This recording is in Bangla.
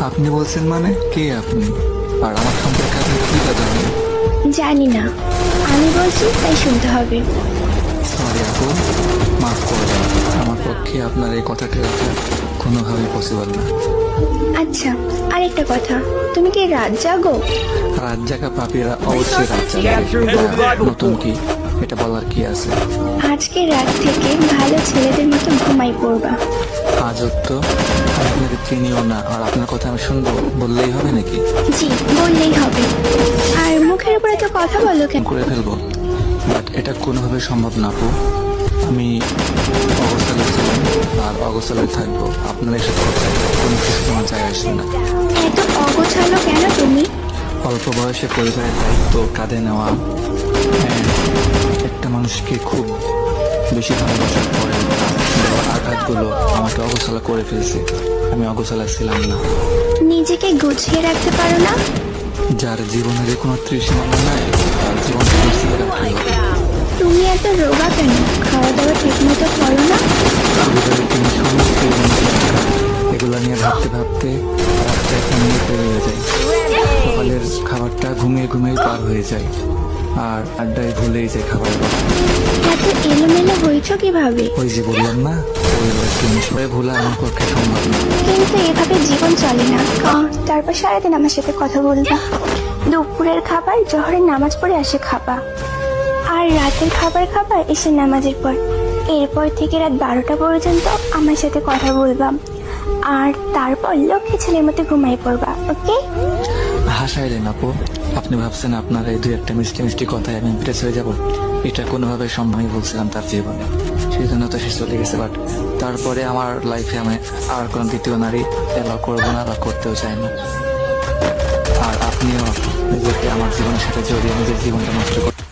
আপনি বলছেন মানে কে আপনি? আর আমার সম্পর্কে আপনি কি তা জানেন? জানি না, আমি বলছি তাই শুনতে হবে। সরি আপু, মাফ করবেন। আমার পক্ষে আপনার এই কথাটি রাখা কোনোভাবেই পসিবল না। আচ্ছা, আরেকটা কথা, তুমি কি রাত জাগো? রাত জাগা পাপীরা অবশ্যই রাত জাগে। নতুন কি এটা বলার কি আছে? আজকে রাত থেকে ভালো ছেলেদের মতো ঘুমাই পড়বা। আজব তো, আমি আপনাকে চিনিও না আর আপনার কথা আমি শুনবো বললেই হবে নাকি? জি, বললেই হবে। আর মুখের উপরে তো কথা বলো কেন? করে ফেলবো, বাট এটা কোনোভাবে সম্ভব না আপু। আমি অগোছালো ছিলাম আর অগোছালোই থাকবো। আপনার এসব কথায় কোনো কিছু তোমার যায় আসবে না। এত অগোছালো কেন তুমি? অল্প বয়সে পরিবারের দায়িত্ব কাঁধে নেওয়া and একটা মানুষকে খুব বেশি ভালোবাসার পরে দেওয়া আঘাতগুলো আমাকে অগোছালো করে ফেলছে। আমি অগোছালো ছিলাম না। নিজেকে গুছিয়ে রাখতে পারো না? যার জীবনের কোনো ত্রিসীমানা নাই তার জীবনকে গুছিয়ে রাখতে হবে। তুমি এত রোগা কেন? খাওয়া দাওয়া ঠিক মতো করো না? পরিবারের টেনশন, এগুলো নিয়ে ভাবতে ভাবতে রাস্তায় ঘুমিয়ে পেরিয়ে যায়। সকালের খাবারটা ঘুমিয়ে ঘুমিয়ে পার হয়ে যায় আর আড্ডায় ভুলেই যায় খাবারের কথা। এত এলোমেলো হয়েছ কিভাবে? ওই যে বললাম না, পরিবারের টেনশন ভুলা আমার পক্ষে সম্ভব না। কিন্তু এভাবে জীবন চলে না। তারপর সারাদিন আমার সাথে কথা বলবা, দুপুরের খাবার জোহরের নামাজ পড়ে আসে খাবা, আর রাতের খাবার খাবা এসে নামাজের পর। এরপর থেকে রাত 12টা পর্যন্ত আমার সাথে কথা বলবা, আর তারপর লক্ষ্মী ছেলের মতো ঘুমাই পড়বা। ওকে? হাসাইলেন আপু, আপনি ভাবছেন আপনার এই দুই একটা মিষ্টি মিষ্টি কথায় আমি ইমপ্রেস হয়ে যাব? এটা কোনোভাবে সম্ভব। আমি বলছিলাম তার জীবনে, সেই জন্য তো সে চলে গেছে। বাট তারপরে আমার লাইফে আমি আর কোনো দ্বিতীয় নারী এলাও করবো না বা করতেও চাই না। আর আপনিও নিজেকে আমার জীবনের সাথে জড়িয়ে নিজের জীবনটা নষ্ট করতে